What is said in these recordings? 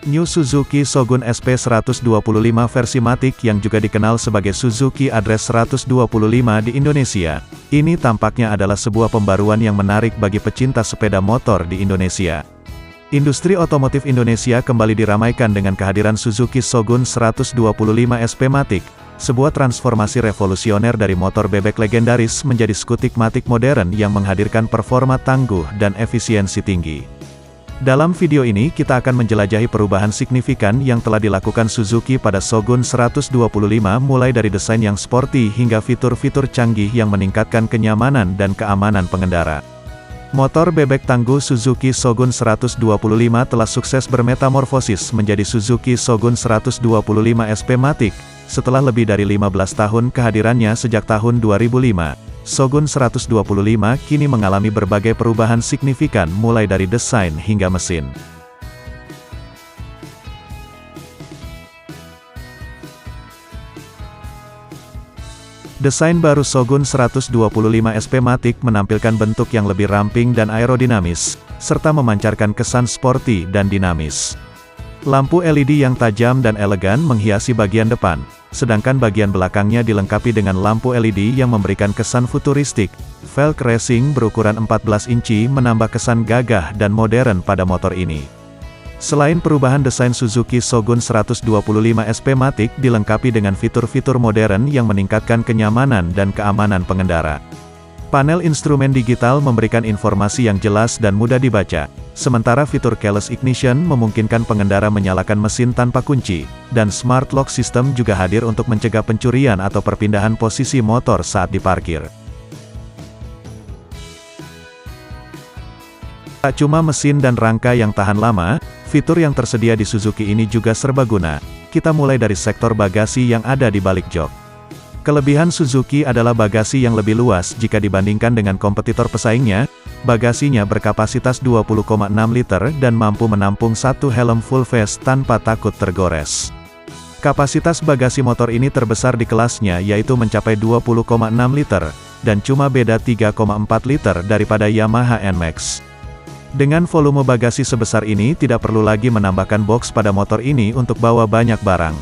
New Suzuki Shogun SP125 versi Matic yang juga dikenal sebagai Suzuki Address 125 di Indonesia. Ini tampaknya adalah sebuah pembaruan yang menarik bagi pecinta sepeda motor di Indonesia. Industri otomotif Indonesia kembali diramaikan dengan kehadiran Suzuki Shogun 125 SP Matic, sebuah transformasi revolusioner dari motor bebek legendaris menjadi skutik Matic modern yang menghadirkan performa tangguh dan efisiensi tinggi. Dalam video ini kita akan menjelajahi perubahan signifikan yang telah dilakukan Suzuki pada Shogun 125 mulai dari desain yang sporty hingga fitur-fitur canggih yang meningkatkan kenyamanan dan keamanan pengendara. Motor bebek tangguh Suzuki Shogun 125 telah sukses bermetamorfosis menjadi Suzuki Shogun 125 SP Matic, setelah lebih dari 15 tahun kehadirannya sejak tahun 2005. Shogun 125 kini mengalami berbagai perubahan signifikan mulai dari desain hingga mesin. Desain baru Shogun 125 SP Matic menampilkan bentuk yang lebih ramping dan aerodinamis, serta memancarkan kesan sporty dan dinamis. Lampu LED yang tajam dan elegan menghiasi bagian depan, sedangkan bagian belakangnya dilengkapi dengan lampu LED yang memberikan kesan futuristik. Velg racing berukuran 14 inci menambah kesan gagah dan modern pada motor ini. Selain perubahan desain, Suzuki Shogun 125 SP Matic dilengkapi dengan fitur-fitur modern yang meningkatkan kenyamanan dan keamanan pengendara. Panel instrumen digital memberikan informasi yang jelas dan mudah dibaca, sementara fitur keyless ignition memungkinkan pengendara menyalakan mesin tanpa kunci, dan smart lock system juga hadir untuk mencegah pencurian atau perpindahan posisi motor saat diparkir. Tak cuma mesin dan rangka yang tahan lama, fitur yang tersedia di Suzuki ini juga serbaguna. Kita mulai dari sektor bagasi yang ada di balik jok. Kelebihan Suzuki adalah bagasi yang lebih luas jika dibandingkan dengan kompetitor pesaingnya. Bagasinya berkapasitas 20,6 liter dan mampu menampung satu helm full face tanpa takut tergores. Kapasitas bagasi motor ini terbesar di kelasnya, yaitu mencapai 20,6 liter, dan cuma beda 3,4 liter daripada Yamaha NMAX. Dengan volume bagasi sebesar ini tidak perlu lagi menambahkan box pada motor ini untuk bawa banyak barang.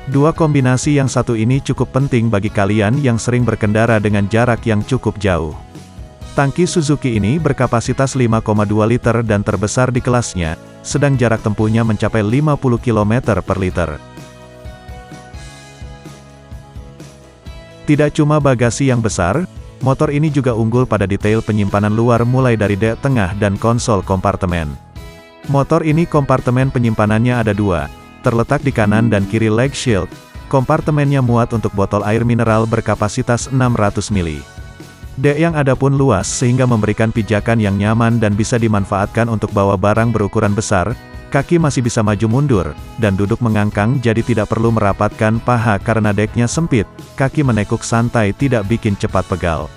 Dua kombinasi yang satu ini cukup penting bagi kalian yang sering berkendara dengan jarak yang cukup jauh. Tangki Suzuki ini berkapasitas 5,2 liter dan terbesar di kelasnya, sedang jarak tempuhnya mencapai 50 km per liter. Tidak cuma bagasi yang besar, motor ini juga unggul pada detail penyimpanan luar mulai dari dek tengah dan konsol kompartemen. Motor ini kompartemen penyimpanannya ada dua, terletak di kanan dan kiri leg shield. Kompartemennya muat untuk botol air mineral berkapasitas 600 ml. Dek yang ada pun luas sehingga memberikan pijakan yang nyaman dan bisa dimanfaatkan untuk bawa barang berukuran besar. Kaki masih bisa maju mundur, dan duduk mengangkang jadi tidak perlu merapatkan paha karena deknya sempit. Kaki menekuk santai tidak bikin cepat pegal.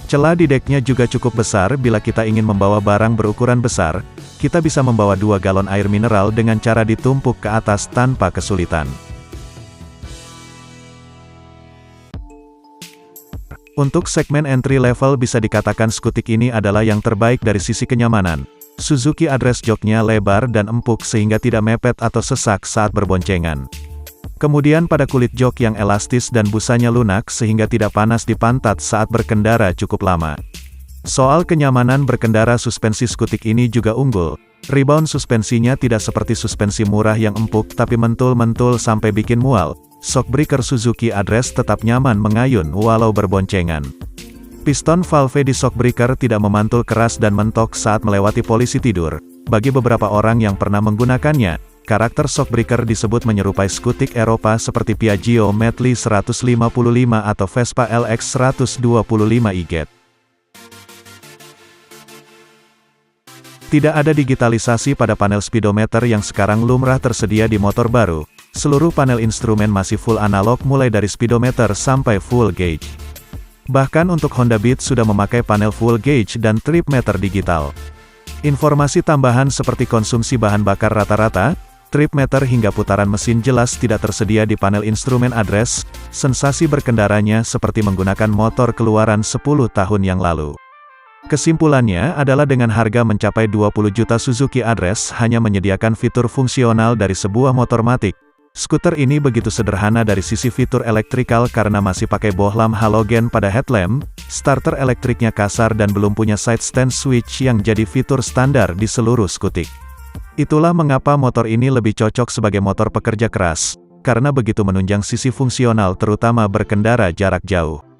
Celah di deknya juga cukup besar bila kita ingin membawa barang berukuran besar. Kita bisa membawa 2 galon air mineral dengan cara ditumpuk ke atas tanpa kesulitan. Untuk segmen entry level bisa dikatakan skutik ini adalah yang terbaik dari sisi kenyamanan. Suzuki Address joknya lebar dan empuk sehingga tidak mepet atau sesak saat berboncengan. Kemudian pada kulit jok yang elastis dan busanya lunak sehingga tidak panas di pantat saat berkendara cukup lama. Soal kenyamanan berkendara, suspensi skutik ini juga unggul. Rebound suspensinya tidak seperti suspensi murah yang empuk tapi mentul-mentul sampai bikin mual. Shockbreaker Suzuki Address tetap nyaman mengayun walau berboncengan. Piston valve di shockbreaker tidak memantul keras dan mentok saat melewati posisi tidur. Bagi beberapa orang yang pernah menggunakannya, karakter shockbreaker disebut menyerupai skutik Eropa seperti Piaggio Medley 155 atau Vespa LX 125 e-Jet. Tidak ada digitalisasi pada panel speedometer yang sekarang lumrah tersedia di motor baru. Seluruh panel instrumen masih full analog mulai dari speedometer sampai full gauge. Bahkan untuk Honda Beat sudah memakai panel full gauge dan trip meter digital. Informasi tambahan seperti konsumsi bahan bakar rata-rata, trip meter hingga putaran mesin jelas tidak tersedia di panel instrumen Address. Sensasi berkendaranya seperti menggunakan motor keluaran 10 tahun yang lalu. Kesimpulannya adalah dengan harga mencapai 20 juta Suzuki Address hanya menyediakan fitur fungsional dari sebuah motor matic. Skuter ini begitu sederhana dari sisi fitur elektrikal karena masih pakai bohlam halogen pada headlamp, starter elektriknya kasar dan belum punya side stand switch yang jadi fitur standar di seluruh skutik. Itulah mengapa motor ini lebih cocok sebagai motor pekerja keras, karena begitu menunjang sisi fungsional terutama berkendara jarak jauh.